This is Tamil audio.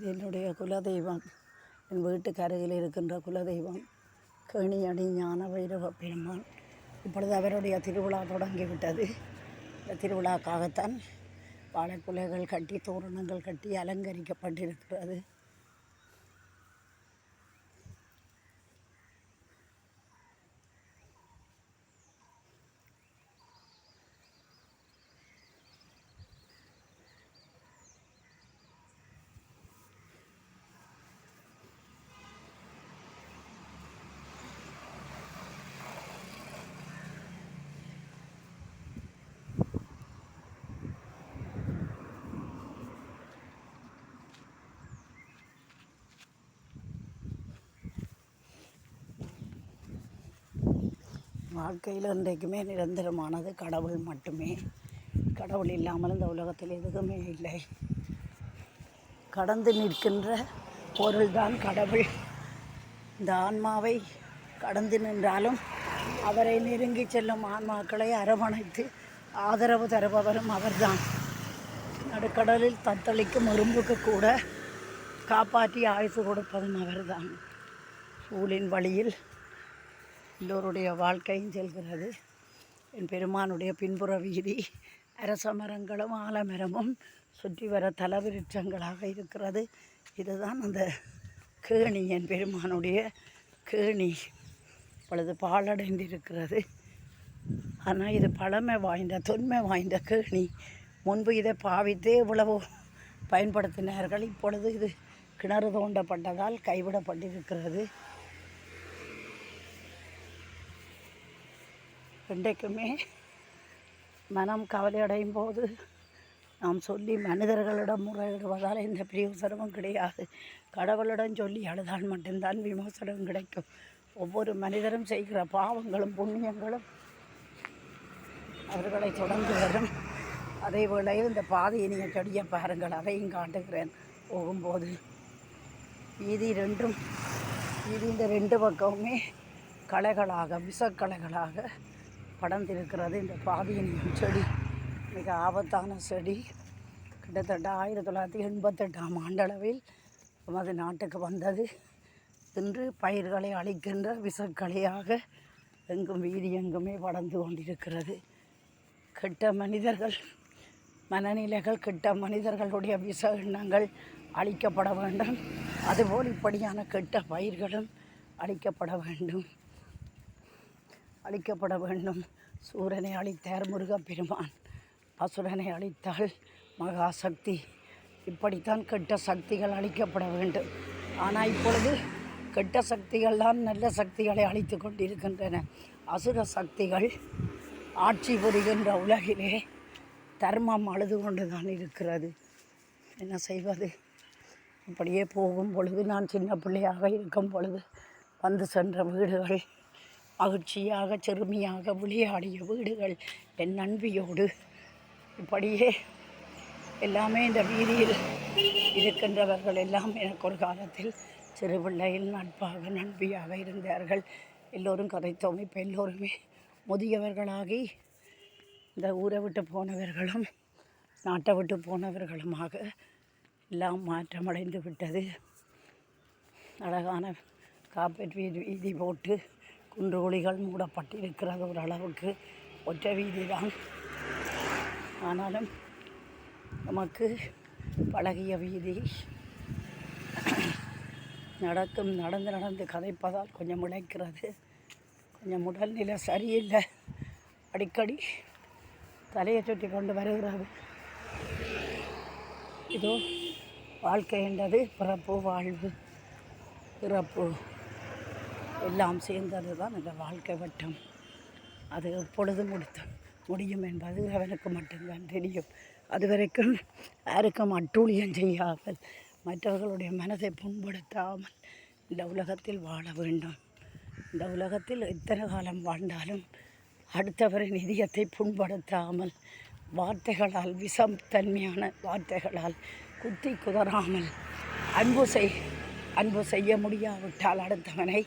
இது என்னுடைய குலதெய்வம். என் வீட்டுக்கு அருகில் இருக்கின்ற குலதெய்வம் கேணியடி ஞான வைரவ பெருமான். இப்பொழுது அவருடைய திருவிழா தொடங்கிவிட்டது. இந்த திருவிழாக்காகத்தான் வாழைக்குலைகள் கட்டி தோரணங்கள் கட்டி அலங்கரிக்கப்பட்டிருக்கிறது. வாழ்க்கையில் இன்றைக்குமே நிரந்தரமானது கடவுள் மட்டுமே. கடவுள் இல்லாமல் இந்த உலகத்தில் எதுவுமே இல்லை. கடந்து நிற்கின்ற பொருள்தான் கடவுள். இந்த ஆன்மாவை கடந்து நின்றாலும் அவரை நெருங்கி செல்லும் ஆன்மாக்களை அரவணைத்து ஆதரவு தருபவரும் அவர்தான். நடுக்கடலில் தத்தளிக்கும் எறும்புக்கு கூட காப்பாற்றி ஆயுசு கொடுப்பதும் அவர்தான். சூழின் வழியில் எல்லோருடைய வாழ்க்கையும் செல்கிறது. என் பெருமானுடைய பின்புற வீதி அரச மரங்களும் ஆலமரமும் சுற்றி வர தலவிருட்சங்களாக இருக்கிறது. இதுதான் அந்த கேணி, என் பெருமானுடைய கேணி. இப்பொழுது பாழடைந்திருக்கிறது. ஆனால் இது பழமை வாய்ந்த தொன்மை வாய்ந்த கேணி. முன்பு இதை பாவித்தே இவ்வளவோ பயன்படுத்தினார்கள். இப்பொழுது இது கிணறு தோண்டப்பட்டதால் கைவிடப்பட்டிருக்கிறது. இன்றைக்குமே மனம் கவலையடையும் போது நாம் சொல்லி மனிதர்களிடம் முறையிடுவதால் எந்த பிரயோசனமும் கிடையாது. கடவுளிடம் சொல்லி அழுதால் மட்டும்தான் விமோசனம் கிடைக்கும். ஒவ்வொரு மனிதரும் செய்கிற பாவங்களும் புண்ணியங்களும் அவர்களை தொடர்ந்து வரும். அதே வேளையில் இந்த பாதையினிய செடியை பாருங்கள், அதையும் காட்டுகிறேன். போகும்போது வீதி இந்த ரெண்டு பக்கமுமே களைகளாக விஷக்களைகளாக படர்ந்திருக்கிறது. இந்த பாதியினியம் செடி மிக ஆபத்தான செடி. கிட்டத்தட்ட 1988ஆம் ஆண்டளவில் நமது நாட்டுக்கு வந்தது. இன்று பயிர்களை அழிக்கின்ற விஷக்களையாக எங்கும் வீதி எங்குமே படர்ந்து கொண்டிருக்கிறது. கெட்ட மனிதர்கள் மனநிலைகள், கெட்ட மனிதர்களுடைய விஷ எண்ணங்கள் அழிக்கப்பட வேண்டும். அதுபோல் இப்படியான கெட்ட பயிர்களும் அழிக்கப்பட வேண்டும். சூரனை அழித்தார் முருகப்பெருமான், அசுரனை அழித்தால் மகாசக்தி. இப்படித்தான் கெட்ட சக்திகள் அழிக்கப்பட வேண்டும். ஆனால் இப்பொழுது கெட்ட சக்திகள் தான் நல்ல சக்திகளை அழித்து கொண்டிருக்கின்றன. அசுர சக்திகள் ஆட்சி புரிகின்ற உலகிலே தர்மம் அழுது கொண்டு தான் இருக்கிறது. என்ன செய்வது? இப்படியே போகும் பொழுது, நான் சின்ன பிள்ளையாக இருக்கும் பொழுது வந்து சென்ற வீடுகள், மகிழ்ச்சியாக சிறுமியாக விளையாடிய வீடுகள், என் நண்பியோடு இப்படியே எல்லாமே இந்த வீதியில் இருக்கின்றவர்கள் எல்லாம் எனக்கு ஒரு காலத்தில் சிறு பிள்ளையில் நண்பியாக இருந்தார்கள். எல்லோரும் கதைத்தோம். இப்போ எல்லோருமே முதியவர்களாகி இந்த ஊரை விட்டு போனவர்களும் நாட்டை விட்டு போனவர்களுமாக எல்லாம் மாற்றமடைந்து விட்டது. அழகான காப்பேட் வீதி போட்டு குன்றுகுழிகள் மூடப்பட்டிருக்கிறது. ஓரளவுக்கு ஒற்றை வீதி தான். ஆனாலும் நமக்கு பழகிய வீதி. நடந்து கதைப்பதால் கொஞ்சம் இழைக்கிறது. கொஞ்சம் உடல்நிலை சரியில்லை. அடிக்கடி தலையை சுற்றி கொண்டு வருகிறது. இதோ வாழ்க்கை என்றது பிறப்பு, வாழ்வு, இறப்பு எல்லாம் சேர்ந்தது தான் இந்த வாழ்க்கை வட்டம். அது எப்பொழுது முடியும் என்பது அவனுக்கு மட்டும்தான் தெரியும். அதுவரைக்கும் யாருக்கும் அட்டூழியம் செய்யாமல், மற்றவர்களுடைய மனதை புண்படுத்தாமல் இந்த உலகத்தில் வாழ வேண்டும். இந்த உலகத்தில் எத்தனை காலம் வாழ்ந்தாலும் அடுத்தவரின் இதயத்தை புண்படுத்தாமல், வார்த்தைகளால் விஷம் தன்மையான வார்த்தைகளால் குத்தி குதறாமல், அன்பு செய்ய முடியாவிட்டால் அடுத்தவனை